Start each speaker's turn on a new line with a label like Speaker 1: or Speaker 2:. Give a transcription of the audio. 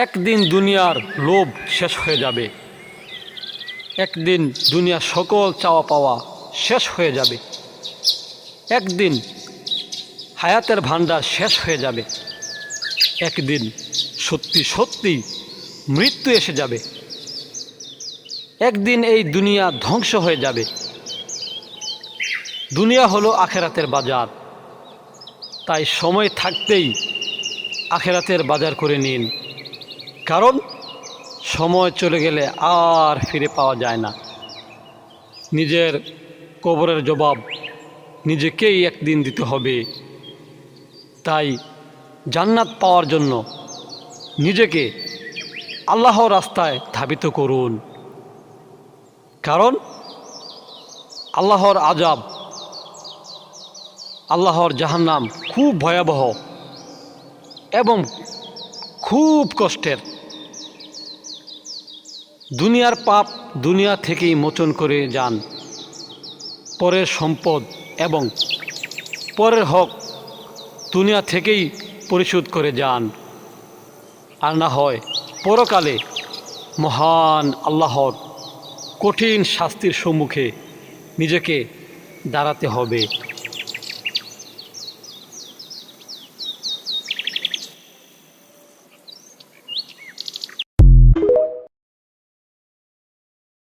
Speaker 1: একদিন দুনিয়ার লোভ শেষ হয়ে যাবে। একদিন দুনিয়ার সকল চাওয়া পাওয়া শেষ হয়ে যাবে। একদিন হায়াতের ভান্ডার শেষ হয়ে যাবে। একদিন সত্যি সত্যি মৃত্যু এসে যাবে। একদিন এই দুনিয়া ধ্বংস হয়ে যাবে। দুনিয়া হলো আখেরাতের বাজার, তাই সময় থাকতেই আখেরাতের বাজার করে নিন, কারণ সময় চলে গেলে আর ফিরে পাওয়া যায় না। নিজের কবরের জবাব নিজেকেই একদিন দিতে হবে। তাই জান্নাত পাওয়ার জন্য নিজেকে আল্লাহর রাস্তায় ধাবিত করুন, কারণ আল্লাহর আযাব, আল্লাহর জাহান্নাম খুব ভয়াবহ এবং খুব কষ্টের। দুনিয়ার পাপ দুনিয়া থেকেই মোচন করে যান। পরের সম্পদ এবং পরের হক দুনিয়া থেকেই পরিশোধ করে যান, আর না হয় পরকালে মহান আল্লাহর কঠিন শাস্তির সম্মুখে নিজেকে দাঁড়াতে হবে।